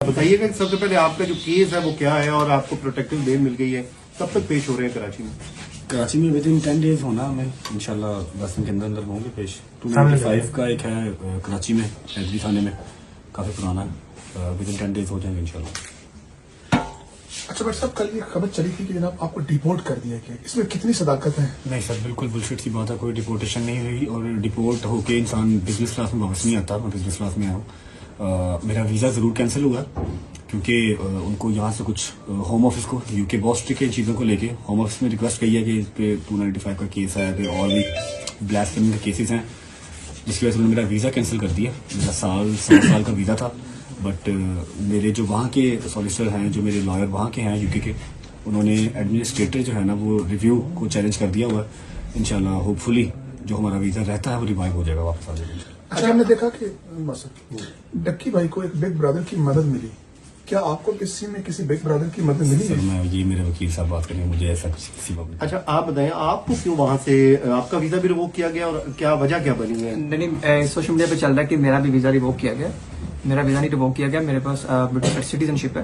بتائیے کہ سب سے پہلے آپ کا جو کیس ہے وہ کیا ہے اور آپ کو پروٹیکٹیو بیل مل گئی ہے، کب تک پیش ہو رہے ہیں کراچی میں؟ کراچی میں ود ان 10 days ہونا ہمیں انشاءاللہ 10 دن کے اندر ہوں گے پیش. 295 کا ایک ہے کراچی میں ایڈری تھانے میں، کافی پرانا ہے. ود ان 10 days ہو جائیں گے انشاءاللہ. اچھا بٹ صاحب کل یہ خبر چلی تھی کہ جناب آپ کو ڈیپورٹ کر دیا گیا، اس میں کتنی صداقت ہے؟ نہیں سر، بالکل بلشٹ سی بات ہے، کوئی ڈیپورٹیشن نہیں ہوئی اور ڈیپورٹ ہو کے انسان بزنس کلاس میں واپس نہیں آتا. میں بزنس کلاس میں آیا ہوں. میرا ویزا ضرور کینسل ہوا کیونکہ ان کو یہاں سے کچھ ہوم آفس کو یو کے بوسٹری کے چیزوں کو لے کے ہوم آفس میں ریکویسٹ کی ہے کہ اس پہ 295 کا کیس ہے پہ اور بھی بلاسفیمی کے کیسز ہیں، جس کی وجہ سے انہوں نے میرا ویزا کینسل کر دیا. میرا سال کا ویزا تھا، بٹ میرے جو وہاں کے سالیسیٹر ہیں، جو میرے لائر وہاں کے ہیں یو کے، انہوں نے ایڈمنسٹریٹر جو ہے نا وہ ریویو کو چیلنج کر دیا ہوا ہے. انشاءاللہ ہوپ فلی جو ہمارا ویزا رہتا ہے وہ ریوائیو ہو جائے گا، واپس آ جائے گا. اچھا ہم نے دیکھا کہ ڈکی بھائی کو ایک بگ برادر کی مدد ملی، کیا آپ کو کسی بگ برادر کی مدد ملی؟ سر میں یہ میرے وکیل صاحب بات کریں گے، مجھے ایسا کسی بات نہیں. اچھا آپ بتائیں، آپ کو کیوں وہاں سے آپ کا ویزا بھی ریووک کیا گیا اور کیا وجہ کیا بنی ہے؟ نہیں، سوشل میڈیا پہ چل رہا ہے کہ میرا بھی ویزا ریووک کیا گیا. میرا ویزا نہیں ریووک کیا گیا، میرے پاس برٹش سٹیزن شپ ہے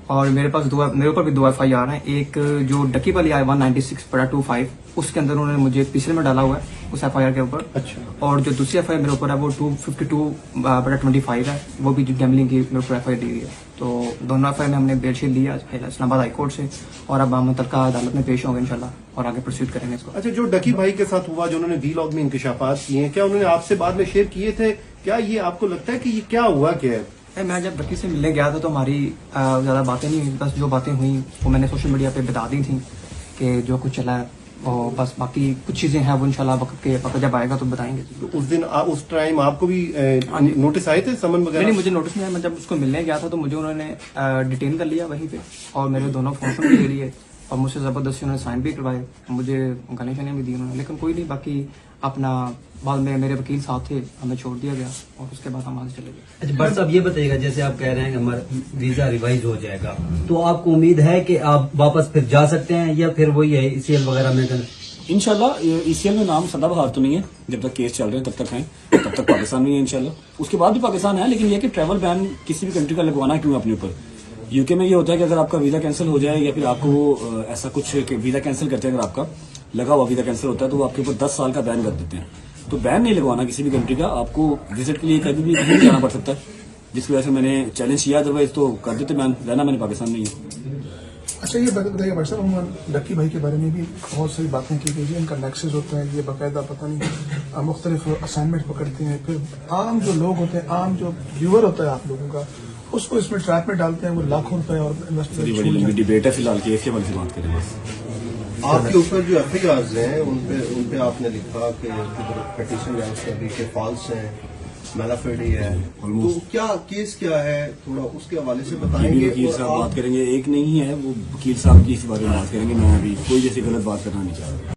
اور میرے اوپر بھی 2 FIR ہیں. ایک جو ڈکی والی آئی 196/25 اس کے اندر انہوں نے مجھے تیسرے میں ڈالا ہوا ہے اس FIR کے اوپر. اچھا. اور اور جو دوسری FIR میرے اوپر ہے وہ 252/25 ہے، وہ بھی جو گیملنگ کی میرے اوپر FIR دی ہوئی ہے. تو دونوں FIR میں ہم نے بیل شیٹ لی ہے اسلام آباد ہائی کورٹ سے اور اب ہم متعلقہ عدالت میں پیش ہوں گے انشاءاللہ اور آگے پروسیڈ کریں گے اس کو. اچھا، جو ڈکی بھائی کے ساتھ ہوا، جو انہوں نے وی لاگ میں انکشافات کیے ہیں، کیا انہوں نے آپ سے بعد میں شیئر کیے تھے؟ کیا یہ آپ کو لگتا ہے کہ یہ کیا ہوا کیا ہے؟ میں جب ڈکی سے ملنے گیا تھا تو ہماری زیادہ باتیں نہیں ہوئی، بس جو باتیں ہوئیں وہ میں نے سوشل میڈیا پہ بتا دی تھیں کہ جو کچھ چلا ہے، اور بس باقی کچھ چیزیں ہیں وہ انشاءاللہ وقت جب آئے گا تو بتائیں گے. اس ٹائم آپ کو بھی نوٹس آئے تھے، سمن وغیرہ؟ نہیں، مجھے نوٹس نہیں آیا. میں جب اس کو ملنے گیا تھا تو مجھے انہوں نے ڈیٹین کر لیا وہیں پہ اور میرے دونوں فون بھی لے لیے اور مجھ سے زبردستی انہوں نے سائن بھی کروائے، مجھے گانے شانے بھی دی انہوں نے. لیکن کوئی نہیں، باقی اپنا بعد میں میرے وکیل ساتھ تھے، ہمیں چھوڑ دیا گیا اور اس کے بعد ہم وہاں سے چلے گئے. اچھا بٹ صاحب یہ بتائیے گا، جیسے آپ کہہ رہے ہیں کہ ہمارا ویزا ریوائز ہو جائے گا، تو آپ کو امید ہے کہ آپ واپس پھر جا سکتے ہیں یا پھر وہی ہے ECL وغیرہ میں؟ انشاءاللہ ECL میں نام سدا بہار تو نہیں ہے، جب تک کیس چل رہے ہیں تب تک ہیں، تب تک پاکستان میں ہے انشاءاللہ. اس کے بعد بھی پاکستان ہے، لیکن یہ کہ ٹریول بین کسی بھی کنٹری کا لگوانا کیوں اپنے اوپر. یو کے میں یہ ہوتا ہے کہ اگر آپ کا ویزا کینسل ہو جائے یا پھر آپ کو ایسا کچھ ویزا کینسل کرتے ہیں، اگر آپ کا لگا ہوا ویزا کینسل ہوتا ہے تو وہ آپ کے اوپر 10 سال کا بین کر دیتے ہیں. تو بین نہیں لگوانا کسی بھی کنٹری کا، آپ کو وزٹ کے لیے کبھی بھی کہیں جانا پڑ سکتا ہے، جس کی وجہ سے میں نے چیلنج کیا. ادروائز تو کر دیتے بین، رہنا میں نے پاکستان میں ہی ہے. اچھا یہ بتائیے بھائی صاحب، ڈکی بھائی کے بارے میں بھی بہت ساری باتیں کی گئی ہیں، ان کا نیکسس ہوتا ہے، یہ باقاعدہ پتہ نہیں مختلف اسائنمنٹ پکڑتے ہیں، پھر عام جو لوگ ہوتے ہیں، عام جو ویور ہوتا ہے آپ لوگوں کا، اس کو اس میں ٹریپ میں ڈالتے ہیں، وہ لاکھوں روپے اور بڑی لمبی ڈبیٹ ہے فی الحال کی، اس کے بارے سے بات کریں بس. آپ کے اوپر جو FIRs ہیں ان پہ آپ نے لکھا کہ پٹیشن ہے اس میں کہ فالس ہیں، میلافیڈی ہے، تو کیا کیس کیا ہے، تھوڑا اس کے حوالے سے بتائیں گے. وکیل صاحب بات کریں گے، ایک نہیں ہے وہ وکیل صاحب کی اس بارے میں بات کریں گے. میں ابھی کوئی جیسی غلط بات کرنا نہیں چاہ رہا.